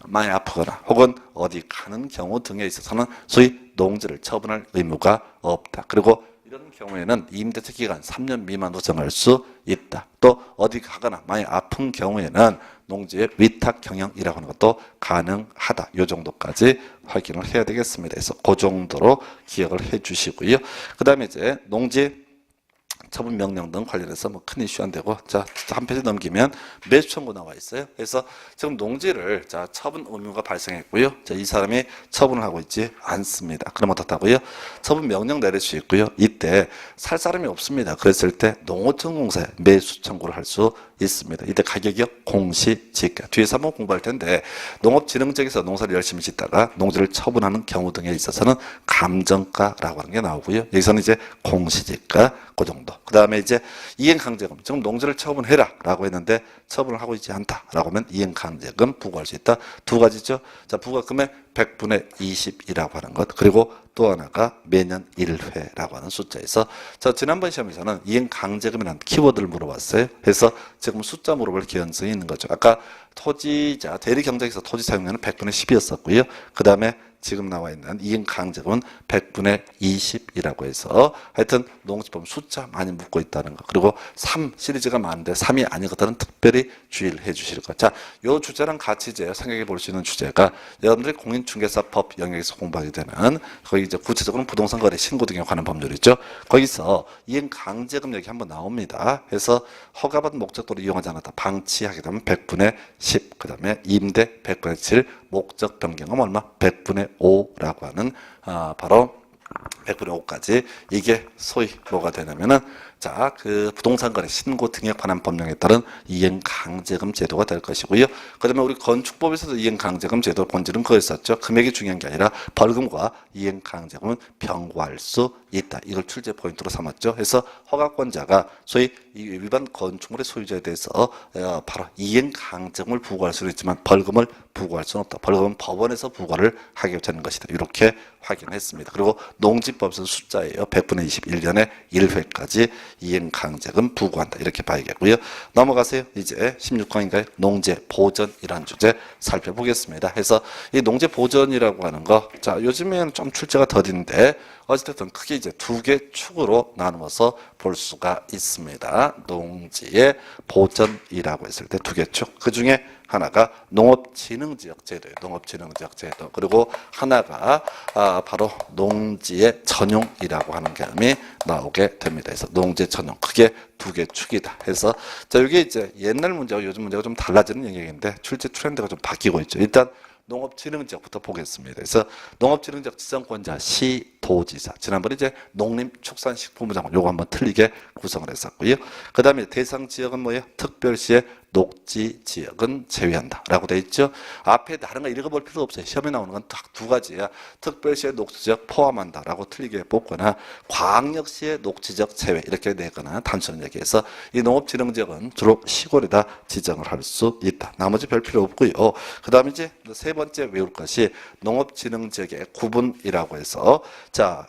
많이 아프거나 혹은 어디 가는 경우 등에 있어서는 소위 농지를 처분할 의무가 없다. 그리고 이런 경우에는 임대차 기간 3년 미만으로 정할 수 있다. 또 어디 가거나 많이 아픈 경우에는 농지의 위탁 경영이라고 하는 것도 가능하다. 이 정도까지 확인을 해야 되겠습니다. 그래서 그 정도로 기억을 해 주시고요. 그 다음에 이제 농지 처분 명령 등 관련해서 뭐 큰 이슈 안 되고, 자, 한 페이지 넘기면 매수 청구 나와 있어요. 그래서 지금 농지를 자, 처분 의무가 발생했고요. 자, 이 사람이 처분을 하고 있지 않습니다. 그럼 어떻다고요? 처분 명령 내릴 수 있고요. 이때 살 사람이 없습니다. 그랬을 때 농어촌 공사에 매수 청구를 할 수 있습니다. 이때 가격이요, 공시지가. 뒤에서 한번 공부할 텐데, 농업진흥청에서 농사를 열심히 짓다가 농지를 처분하는 경우 등에 있어서는 감정가라고 하는 게 나오고요. 여기서는 이제 공시지가 그 정도. 그 다음에 이제 이행강제금. 지금 농지를 처분해라 라고 했는데 처분을 하고 있지 않다 라고 하면 이행강제금 부과할 수 있다. 두 가지죠. 자, 부과금액 100분의 20이라고 하는 것. 그리고 또 하나가 매년 1회라고 하는 숫자에서, 자, 지난번 시험에서는 이행강제금이라는 키워드를 물어봤어요. 그래서 지금 숫자 물어볼 개연성이 있는 거죠. 아까 토지자, 대리경작에서 토지 사용량은 100분의 10이었었고요. 그 다음에 지금 나와 있는 이행강제금은 100분의 20이라고 해서 하여튼 농지법 숫자 많이 묻고 있다는 거. 그리고 3 시리즈가 많은데 3이 아닌 것들은 특별히 주의를 해 주실 것. 자, 요 주제랑 같이 이제 생각해 볼 수 있는 주제가 여러분들이 공인중개사법 영역에서 공부하게 되는, 거기 이제 구체적으로는 부동산 거래 신고 등에 관한 법률이죠. 거기서 이행강제금 얘기 한번 나옵니다. 그래서 허가받은 목적도로 이용하지 않았다, 방치하게 되면 100분의 10, 그 다음에 임대 100분의 7, 목적 변경은 얼마? 100분의 5라고 하는, 바로 100분의 5까지. 이게 소위 뭐가 되냐면은, 자, 그 부동산 거래 신고 등에 관한 법령에 따른 이행강제금 제도가 될 것이고요. 그다음에 우리 건축법에서도 이행강제금 제도 본질은 그거였었죠. 금액이 중요한 게 아니라 벌금과 이행강제금은 병고할 수 있다. 이걸 출제 포인트로 삼았죠. 그래서 허가권자가 소위 이 위반 건축물의 소유자에 대해서 바로 이행강제금을 부과할 수는 있지만 벌금을 부과할 수는 없다. 벌금은 법원에서 부과를 하게 되는 것이다. 이렇게 확인했습니다. 그리고 농지법에서 숫자예요. 100분의 20, 1년에 1회까지 이행강제금 부과한다. 이렇게 봐야겠고요. 넘어가세요. 이제 16강인가요? 농지보전이라는 주제 살펴보겠습니다. 그래서 이 농지보전이라고 하는 거, 자, 요즘에는 좀 출제가 더딘데 어쨌든 크게 이제 두 개 축으로 나누어서 볼 수가 있습니다. 농지의 보전이라고 했을 때 두 개 축. 그 중에 하나가 농업진흥지역제도예요. 농업진흥지역제도. 그리고 하나가 바로 농지의 전용이라고 하는 개념이 나오게 됩니다. 그래서 농지 전용, 크게 두 개 축이다. 해서 자, 이게 이제 옛날 문제와 요즘 문제가 좀 달라지는 영역인데 출제 트렌드가 좀 바뀌고 있죠. 일단 농업진흥지역부터 보겠습니다. 그래서 농업진흥지역 지정권자 시도지사. 지난번에 이제 농림축산식품부 장관 요거 한번 틀리게 구성을 했었고요. 그 다음에 대상 지역은 뭐예요? 특별시의 녹지 지역은 제외한다 라고 돼 있죠. 앞에 다른 거 읽어볼 필요 없어요. 시험에 나오는 건 딱 두 가지야. 특별시의 녹지 지역 포함한다 라고 틀리게 뽑거나 광역시의 녹지 지역 제외 이렇게 내거나 단순한 얘기해서 이 농업진흥지역은 주로 시골에다 지정을 할 수 있다. 나머지 별 필요 없고요. 그 다음에 이제 세 번째 외울 것이 농업진흥지역의 구분이라고 해서, 자,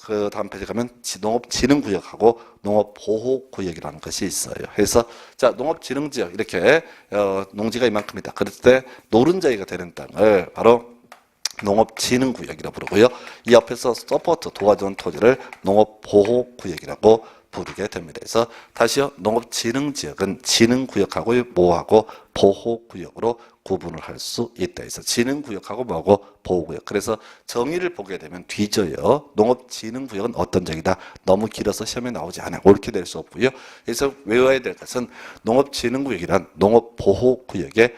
그 다음 페이지 가면 농업진흥구역하고 농업보호구역이라는 것이 있어요. 그래서 자, 농업진흥지역 이렇게 농지가 이만큼이다. 그럴 때 노른자이가 되는 땅을 바로 농업진흥구역이라고 부르고요. 이 옆에서 서포트 도와주는 토지를 농업보호구역이라고 부르게 됩니다. 그래서 다시요, 농업진흥지역은 진흥구역하고 뭐하고 보호구역으로 구분을 할 수 있다. 그래서 진흥구역하고 뭐하고 보호구역. 그래서 정의를 보게 되면 뒤져요. 농업진흥구역은 어떤 적이다. 너무 길어서 시험에 나오지 않아요. 옳게 될 수 없고요. 그래서 외워야 될 것은 농업진흥구역이란 농업보호구역의,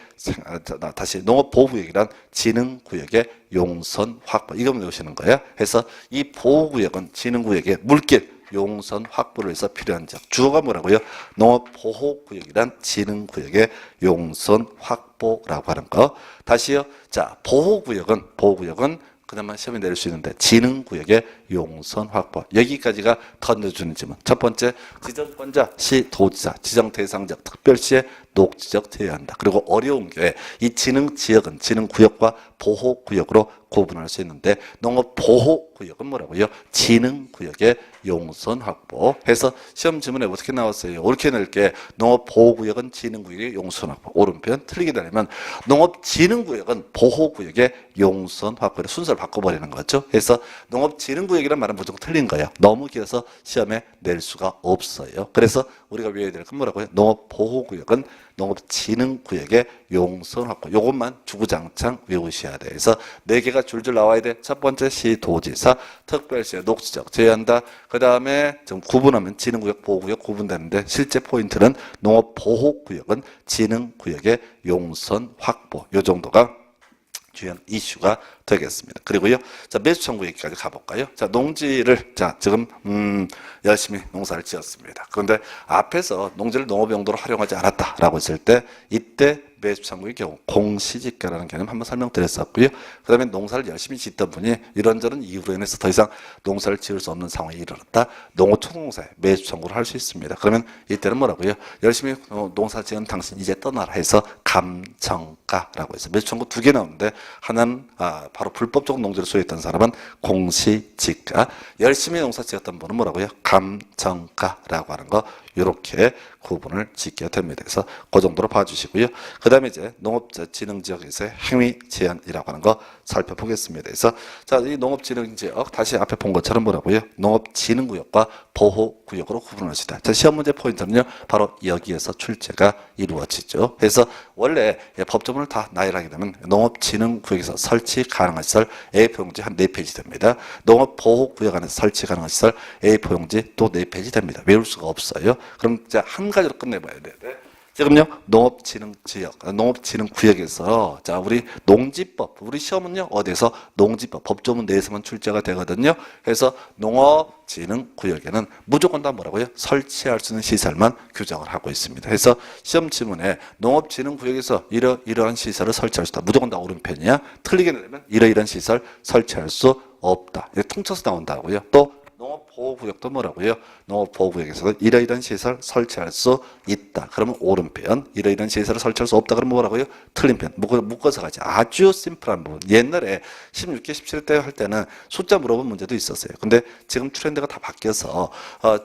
다시 농업보호구역이란 진흥구역의 용선 확보. 이거 외우시는 거예요. 그래서 이 보호구역은 진흥구역의 물길, 용선 확보를 위해서 필요한 지역. 주어가 뭐라고요? 농업보호구역이란 진흥구역의 용선 확보라고 하는 거. 다시요. 자, 보호구역은 그나마 시험에 내릴 수 있는데 진흥구역의 용선 확보. 여기까지가 던져주는 질문. 첫 번째, 지정권자 시도지사, 지정 대상지역 특별시의 녹지적 제외한다. 그리고 어려운 게 이 진흥지역은 진흥구역과 보호구역으로 구분할 수 있는데 농업보호구역은 뭐라고요? 진흥구역의 용선 확보. 해서 시험 지문에 어떻게 나왔어요? 옳게 낼게 농업보호구역은 진흥구역의 용선 확보. 오른편. 틀리게 되면 농업진흥구역은 보호구역의 용선 확보를 순서를 바꿔버리는 거죠. 그래서 농업진흥구역이란 말은 무조건 틀린 거예요. 너무 길어서 시험에 낼 수가 없어요. 그래서 우리가 외워야 될 건 뭐라고요? 농업보호구역은 농업진흥구역의 용선 확보. 요것만 주구장창 외우셔야 돼. 그래서 4개가 줄줄 나와야 돼. 첫 번째 시도지사, 특별시에 녹지적 제한다. 그 다음에 좀 구분하면 진흥구역, 보호구역 구분되는데 실제 포인트는 농업보호구역은 진흥구역의 용선 확보. 요 정도가 주요 이슈가 되겠습니다. 그리고요, 자, 매수청구 얘기까지 가볼까요? 자, 농지를, 자, 지금, 열심히 농사를 지었습니다. 그런데 앞에서 농지를 농업 용도로 활용하지 않았다라고 했을 때, 이때 매수청구의 경우 공시지가라는 개념 한번 설명드렸었고요. 그 다음에 농사를 열심히 짓던 분이 이런저런 이유로 인해서 더 이상 농사를 지을 수 없는 상황에 이르렀다. 농어초농사에 매수청구를 할 수 있습니다. 그러면 이때는 뭐라고요? 열심히 농사 지은 당신 이제 떠나라 해서 감정가라고 해서 매수청구 2개 나오는데 하나는 바로 불법적 농지를 소유했던 사람은 공시지가, 열심히 농사 지었던 분은 뭐라고요? 감정가라고 하는 거, 이렇게 구분을 짓게 됩니다. 그래서 그 정도로 봐주시고요. 그 다음에 이제 농업진흥지역에서의 행위 제한이라고 하는 거 살펴보겠습니다. 그래서 자, 이 농업진흥지역 다시 앞에 본 것처럼 뭐라고요? 농업진흥구역과 보호구역으로 구분할 수 있다. 자, 시험 문제 포인트는요, 바로 여기에서 출제가 이루어지죠. 그래서 원래 법조문을 다 나열하게 되면 농업진흥구역에서 설치 가능한 시설 A4용지 한 4페이지 됩니다. 농업보호구역 안에서 설치 가능한 시설 A4용지 또 4페이지 됩니다. 외울 수가 없어요. 그럼 이제 한 가지로 끝내봐야 돼요. 지금요, 농업진흥지역, 농업진흥구역에서, 자, 우리 농지법, 우리 시험은요, 어디에서? 농지법, 법조문 내에서만 출제가 되거든요. 그래서 농업진흥구역에는 무조건 다 뭐라고요? 설치할 수 있는 시설만 규정을 하고 있습니다. 그래서 시험 지문에 농업진흥구역에서 이러한 시설을 설치할 수 있다. 무조건 다 오른편이야. 틀리게 되면 이러이러한 시설 설치할 수 없다. 이렇게 통쳐서 나온다고요. 또 농업보호구역도 뭐라고요? 농업보호구역에서는 이러이러한 시설 설치할 수 있다. 그러면 오른편. 이러이러한 시설을 설치할 수 없다. 그러면 뭐라고요? 틀린 편. 묶어서 가지. 아주 심플한 부분. 옛날에 16개, 17대 할 때는 숫자 물어본 문제도 있었어요. 근데 지금 트렌드가 다 바뀌어서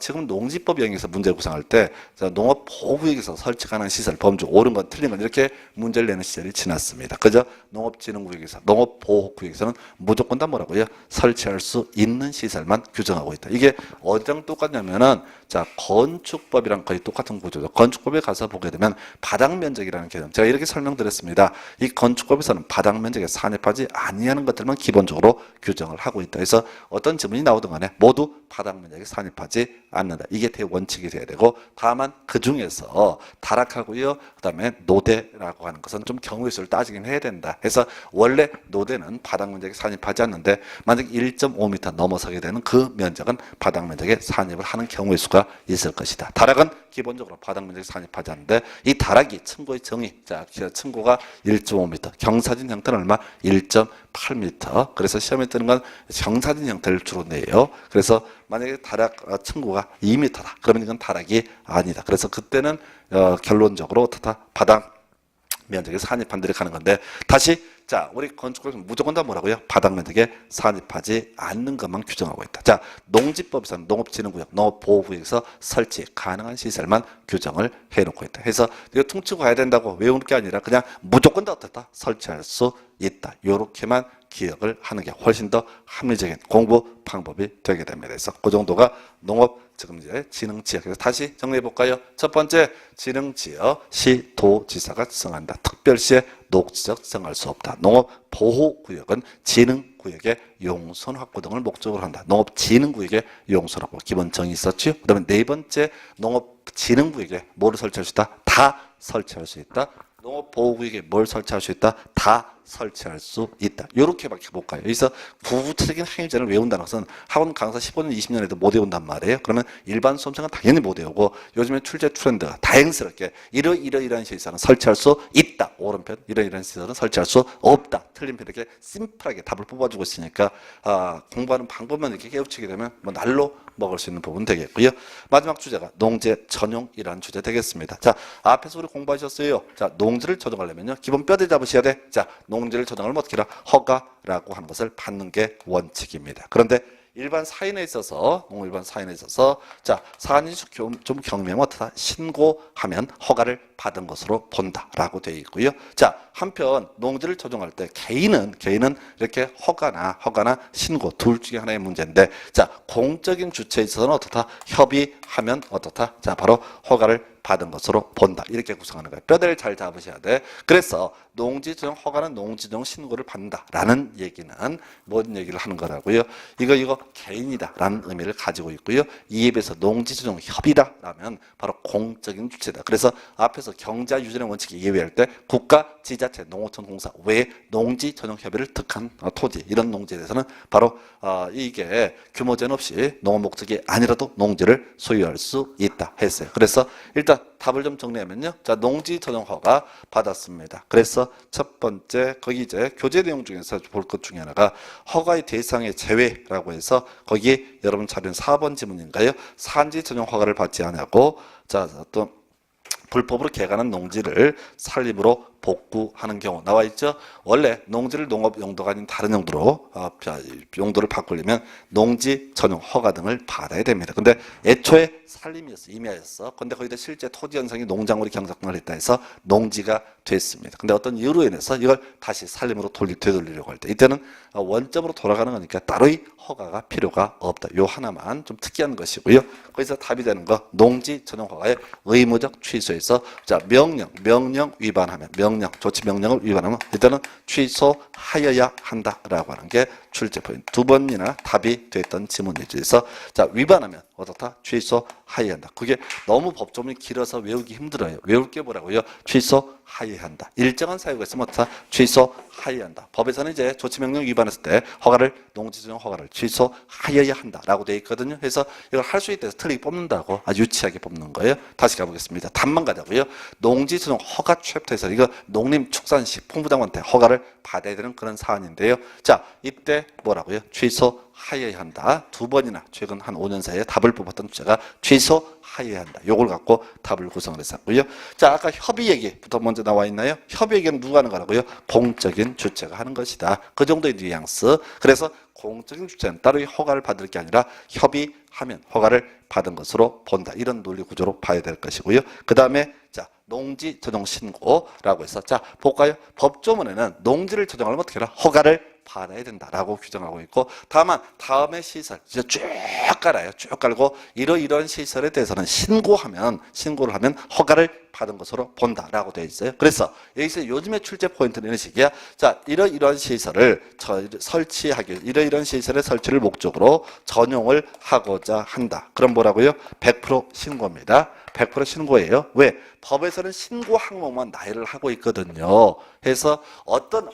지금 농지법 영역에서 문제 구상할 때 농업보호구역에서 설치 가능한 시설, 범주, 옳은 건 틀린 건 이렇게 문제를 내는 시절이 지났습니다. 그죠? 농업진흥구역에서, 농업보호구역에서는 무조건 다 뭐라고요? 설치할 수 있는 시설만 규정하고 있다. 이게 어디랑 똑같냐면은, 자, 건축법이랑 거의 똑같은 구조죠. 건축법에 가서 보게 되면 바닥 면적이라는 개념, 제가 이렇게 설명드렸습니다. 이 건축법에서는 바닥 면적에 산입하지 아니하는 것들만 기본적으로 규정을 하고 있다. 그래서 어떤 지문이 나오든 간에 모두 바닥 면적에 산입하지 않는다. 이게 대원칙이 돼야 되고, 다만 그 중에서 다락하고요, 그 다음에 노대라고 하는 것은 좀 경우의 수를 따지긴 해야 된다. 그래서 원래 노대는 바닥 면적에 산입하지 않는데, 만약 1.5m 넘어서게 되는 그 면적은 바닥 면적에 산입을 하는 경우의 수가 있을 것이다. 다락은 기본적으로 바닥 면적에 산입하지 않는데, 이 다락이 층고의 정의, 자, 층고가 1.5m, 경사진 형태는 얼마? 1.8m. 그래서 시험에 뜨는 건 경사진 형태를 주로 내요. 그래서 만약에 다락 층고가 2m다. 그러면 이건 다락이 아니다. 그래서 그때는 결론적으로 바닥 면적에 산입한 데를 가는 건데, 다시 자, 우리 건축법에서 무조건 다 뭐라고요? 바닥 면적에 산입하지 않는 것만 규정하고 있다. 자, 농지법에서는 농업진흥구역, 농업보호구역에서 설치 가능한 시설만 규정을 해놓고 있다. 그래서 이거 퉁치고 가야 된다고 외우는 게 아니라 그냥 무조건 다 어떻다? 설치할 수 있다. 요렇게만 기억을 하는 게 훨씬 더 합리적인 공부 방법이 되게 됩니다. 그래서 그 정도가 농업 지금 이제 진흥지역. 그래서 다시 정리해 볼까요? 첫 번째, 진흥지역 시도지사가 지정한다. 특별시에 녹지적 지정할 수 없다. 농업보호구역은 진흥구역의 용선 확보 등을 목적으로 한다. 농업진흥구역의 용선 확보 기본 정의 있었죠. 그다음에 네 번째, 농업진흥구역에 뭐를 설치할 수 있다? 다 설치할 수 있다. 농업보호구역에 뭘 설치할 수 있다? 다 설치할 수 있다. 이렇게밖에 볼까요? 여기서 구체적인 행위제를 외운다는 것은 학원 강사 15년, 20년에도 못 외운단 말이에요. 그러면 일반 수험생은 당연히 못 외우고, 요즘에 출제 트렌드가 다행스럽게 이러이러한 시설은 설치할 수 있다. 오른편, 이러이러한 시설은 설치할 수 없다. 틀린 편, 이렇게 심플하게 답을 뽑아주고 있으니까 공부하는 방법만 이렇게 깨우치게 되면 뭐 날로 먹을 수 있는 부분 되겠고요. 마지막 주제가 농지 전용이라는 주제 되겠습니다. 자, 앞에서 우리 공부하셨어요. 자, 농지를 전용하려면요, 기본 뼈대 잡으셔야 돼. 자, 농지를 전용을 어떻게 해라? 허가라고 하는 것을 받는 게 원칙입니다. 그런데 일반 사인에 있어서, 일반 사인에 있어서, 자, 사안이 좀 경미하면 어떻다? 신고하면 허가를 받은 것으로 본다라고 되어 있고요. 자, 한편 농지를 조정할 때 개인은 이렇게 허가나 신고 둘 중에 하나의 문제인데, 자, 공적인 주체에 있어서는 어떻다? 협의하면 어떻다? 자, 바로 허가를 받은 것으로 본다. 이렇게 구성하는 거예요. 뼈대를 잘 잡으셔야 돼. 그래서 농지 전용 허가는 농지 전용 신고를 받는다라는 얘기는 뭔 얘기를 하는 거라고요? 이거 개인이다라는 의미를 가지고 있고요. 이에 비해서 농지 전용 협의다라면 바로 공적인 주체다. 그래서 앞에서 경자 유전의 원칙에 예외할 때 국가, 지자체, 농어촌 공사 외에 농지 전용 협의를 득한 토지 이런 농지에 대해서는 바로 이게 규모 제한 없이 농업 목적이 아니라도 농지를 소유할 수 있다 했어요. 그래서 일단 답을 좀 정리하면요. 자, 농지 전용 허가 받았습니다. 그래서 첫 번째 거기 이제 교재 내용 중에서 볼 것 중에 하나가 허가의 대상의 제외라고 해서 거기에 여러분 자료는 4번 지문인가요? 산지 전용 허가를 받지 않고 자, 또 불법으로 개간한 농지를 산림으로 복구하는 경우 나와 있죠. 원래 농지를 농업 용도가 아닌 다른 용도로 용도를 바꾸려면 농지 전용 허가 등을 받아야 됩니다. 근데 애초에 산림이었어, 임야였어. 근데 거기다 실제 토지 현상이 농작물이 경작권을 했다 해서 농지가 됐습니다. 근데 어떤 이유로 인해서 이걸 다시 산림으로 되돌리려고 할 때 이때는 원점으로 돌아가는 거니까 따로의 허가가 필요가 없다. 요 하나만 좀 특이한 것이고요. 거기서 답이 되는 거 농지 전용 허가의 의무적 취소에서 자 명령 위반하면 조치 명령을 위반하면 일단은 취소하여야 한다라고 하는 게 출제 포인트. 두 번이나 답이 됐던 지문이죠. 그래서 자 위반하면 어떻다? 취소하여야 한다. 그게 너무 법조문이 길어서 외우기 힘들어요. 외울 게 뭐라고요? 취소하여야 한다. 일정한 사유가 있으면 어떻다? 취소하여야 한다. 법에서는 이제 조치 명령 위반했을 때 허가를 농지전용 허가를 취소하여야 한다라고 되어 있거든요. 그래서 이걸 할 수 있다 해서 틀리게 뽑는다고 아주 유치하게 뽑는 거예요. 다시 가보겠습니다. 답만 가자고요. 농지전용 허가 챕터에서 이거 농림축산식품부장한테 허가를 받아야 되는 그런 사안인데요. 자, 이때 뭐라고요? 취소하여야 한다. 두 번이나 최근 한 5년 사이에 답을 뽑았던 주제가 취소하여야 한다. 요걸 갖고 답을 구성을 했었고요. 자, 아까 협의 얘기부터 먼저 나와 있나요? 협의 얘기는 누가 하는 거라고요? 공적인 주체가 하는 것이다. 그 정도의 뉘앙스. 그래서 공적인 주체는 따로 허가를 받을 게 아니라 협의하면 허가를 받은 것으로 본다. 이런 논리 구조로 봐야 될 것이고요. 그 다음에 자 농지 전용 신고라고 해서 자 볼까요? 법조문에는 농지를 전용하려면 어떻게 해라? 허가를 받아야 된다라고 규정하고 있고 다만 다음의 시설 이제 쭉 깔아요. 쭉 깔고 이러이러한 시설에 대해서는 신고를 하면 허가를 받은 것으로 본다라고 되어 있어요. 그래서 여기서 요즘에 출제 포인트는 이런 식이야. 자, 이러이러한 시설을 이러이러한 시설의 설치를 목적으로 전용을 하고자 한다. 그럼 뭐라고요? 100% 신고입니다. 100% 신고예요. 왜? 법에서는 신고 항목만 나열을 하고 있거든요. 해서 어떤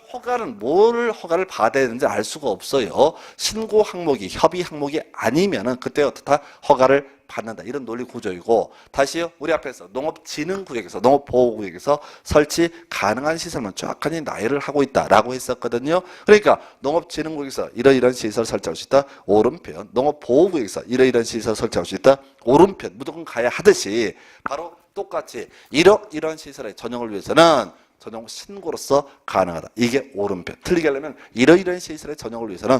뭐를 허가를 받아야 되는지 알 수가 없어요. 신고 항목이 협의 항목이 아니면은 그때 어떻다? 허가를 받는다. 이런 논리 구조이고 다시요. 우리 앞에서 농업진흥구역에서 농업보호구역에서 설치 가능한 시설만 정확하게 나열을 하고 있다라고 했었거든요. 그러니까 농업진흥구역에서 이러이러한 시설 설치할 수 있다. 오른편. 농업보호구역에서 이러이러한 시설 설치할 수 있다. 오른편. 무조건 가야 하듯이 바로 똑같이 이런 시설의 전용을 위해서는 전용 신고로서 가능하다. 이게 오른편. 틀리게 하려면 이러이러한 시설의 전용을 위해서는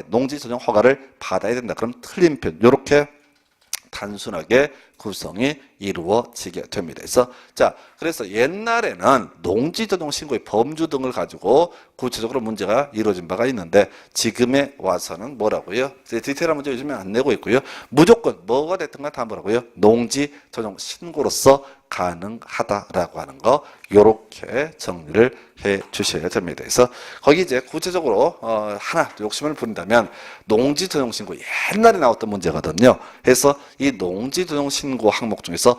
농지 전용 허가를 받아야 된다. 그럼 틀린 편. 이렇게 단순하게 구성이 이루어지게 됩니다. 그래서 옛날에는 농지 전용 신고의 범주 등을 가지고 구체적으로 문제가 이루어진 바가 있는데 지금에 와서는 뭐라고요? 디테일한 문제 요즘에 안 내고 있고요. 무조건 뭐가 됐든 다 뭐라고요? 농지 전용 신고로서 가능하다라고 하는 거 요렇게 정리를 해 주셔야 됩니다. 그래서 거기 이제 구체적으로 하나 욕심을 부린다면 농지 전용 신고 옛날에 나왔던 문제거든요. 그래서 이 농지 전용 신고 항목 중에서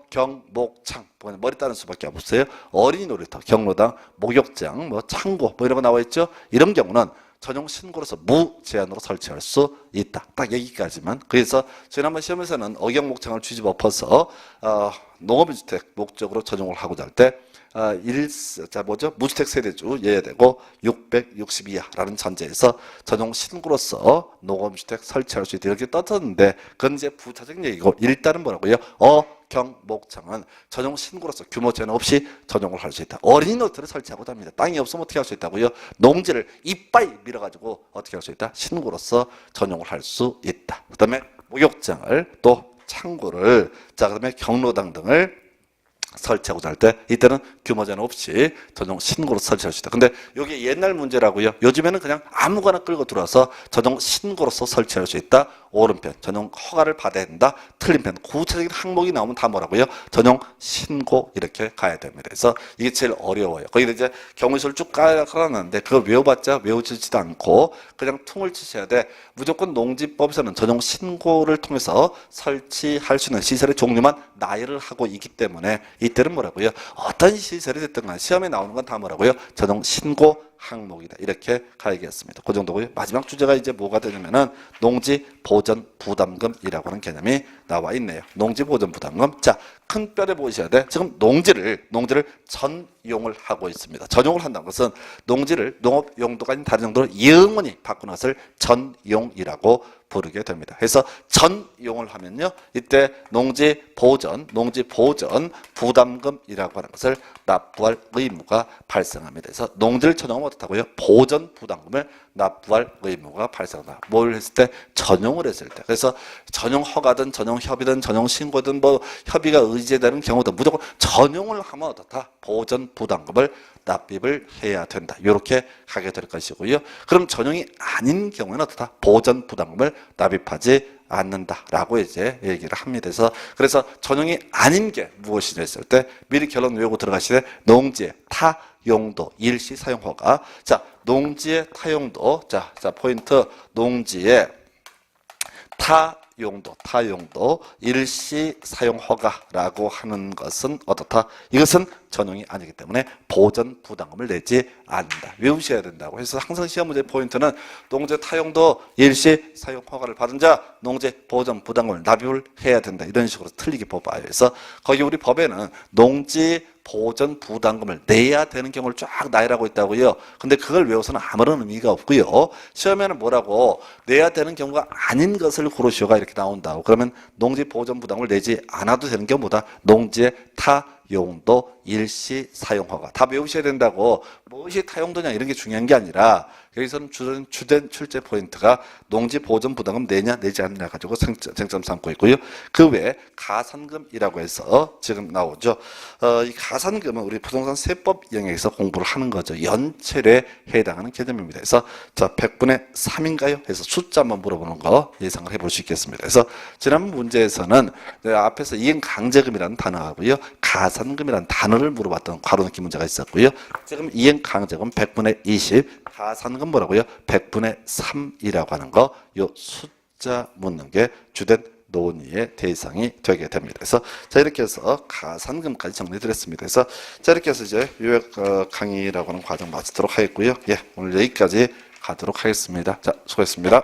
경, 목, 창 머리 따는 수밖에 없어요. 어린이 놀이터, 경로당, 목욕장, 창고 이런 거 나와 있죠. 이런 경우는 전용 신고로서 무제한으로 설치할 수 있다. 딱 여기까지만. 그래서 지난번 시험에서는 어경목장을 뒤집어 엎어서 농업주택 목적으로 전용을 하고자 할 때 무주택 세대주 예외되고 660 이하라는 전제에서 전용 신고로서 농업주택 설치할 수 있다. 이렇게 떴었는데 그건 이제 부차적인 얘기고 일단은 뭐라고요? 경목장은 전용 신고로서 규모 제한 없이 전용을 할 수 있다. 어린이 놀이터를 설치하고자 합니다. 땅이 없으면 어떻게 할 수 있다고요? 농지를 이빠이 밀어가지고 어떻게 할 수 있다? 신고로서 전용을 할 수 있다. 그 다음에 목욕장을 또 창고를 그 다음에 경로당 등을 설치하고자 할 때 이때는 규모 제한 없이 전용 신고로 설치할 수 있다. 근데 이게 옛날 문제라고요. 요즘에는 그냥 아무거나 끌고 들어와서 전용 신고로서 설치할 수 있다. 옳은 편, 전용 허가를 받아야 된다. 틀린 편, 구체적인 항목이 나오면 다 뭐라고요? 전용 신고 이렇게 가야 됩니다. 그래서 이게 제일 어려워요. 거기다 이제 경우시를 쭉 깔아놨는데 그걸 외워봤자 외워지지도 않고 그냥 퉁을 치셔야 돼. 무조건 농지법에서는 전용 신고를 통해서 설치할 수 있는 시설의 종류만 나열을 하고 있기 때문에 이때는 뭐라고요? 어떤 시설이 됐든 간에 시험에 나오는 건 다 뭐라고요? 전용 신고 항목이다. 이렇게 가야겠습니다. 그 정도고요. 마지막 주제가 이제 뭐가 되냐면은 농지 보전 부담금이라고 하는 개념이 나와 있네요. 농지 보전 부담금. 자, 큰 뼈를 보셔야 돼. 지금 농지를 전용을 하고 있습니다. 전용을 한다는 것은 농지를 농업 용도가 아닌 다른 용도로 영원히 바꾸는 것을 전용이라고 부르게 됩니다. 그래서 전용을 하면요. 이때 농지 보전 부담금이라고 하는 것을 납부할 의무가 발생합니다. 그래서 농지를 전용하면 어떻다고요? 보전 부담금을 납부할 의무가 발생한다. 뭘 했을 때? 전용을 했을 때. 그래서 전용 허가든 전용 협의든 전용 신고든 뭐 협의가 의제되는 경우도 무조건 전용을 하면 어떻다? 보전 부담금을 납입을 해야 된다. 이렇게 가게 될 것이고요. 그럼 전용이 아닌 경우에는 어떻다? 보전 부담금을 납입하지 않는다라고 이제 얘기를 합니다. 그래서 전용이 아닌 게 무엇이냐 했을 때 미리 결론 외우고 들어가시되 농지의 타 용도 일시 사용 허가. 자, 농지의 타용도. 자, 포인트. 농지의 타용도 일시 사용 허가라고 하는 것은 어떻다? 이것은 전용이 아니기 때문에 보전 부담금을 내지 않는다. 외우셔야 된다고 해서 항상 시험 문제 포인트는 농지 타용도 일시 사용 허가를 받은 자 농지 보전 부담금을 납입을 해야 된다. 이런 식으로 틀리게 뽑아요. 그래서 거기 우리 법에는 농지 보전 부담금을 내야 되는 경우를 쫙 나열하고 있다고요. 근데 그걸 외워서는 아무런 의미가 없고요. 시험에는 뭐라고 내야 되는 경우가 아닌 것을 고르시오가 이렇게 나온다고. 그러면 농지 보전 부담금을 내지 않아도 되는 경우보다 농지의 타용도 일시 사용허가 다 외우셔야 된다고. 무엇이 타용도냐 이런 게 중요한 게 아니라 여기서는 주된 출제 포인트가 농지 보전 부담금 내냐 내지 않느냐 가지고 쟁점 삼고 있고요. 그 외에 가산금이라고 해서 지금 나오죠. 이 가산금은 우리 부동산 세법 영역에서 공부를 하는 거죠. 연체료에 해당하는 개념입니다. 그래서 자 100분의 3인가요? 그래서 숫자 한번 물어보는 거 예상을 해볼 수 있겠습니다. 그래서 지난 문제에서는 앞에서 이행강제금이라는 단어하고요. 가산금이라는 단어를 물어봤던 괄호넣기 문제가 있었고요. 지금 이행강제금 100분의 20, 가산금 뭐라고요? 100분의 3이라고 하는 거, 요 숫자 묻는 게 주된 논의의 대상이 되게 됩니다. 그래서 자 이렇게 해서 가산금까지 정리드렸습니다. 그래서 자 이렇게 해서 이제 요약 강의라고 하는 과정 마치도록 하겠고요. 예, 오늘 여기까지 가도록 하겠습니다. 자, 수고했습니다.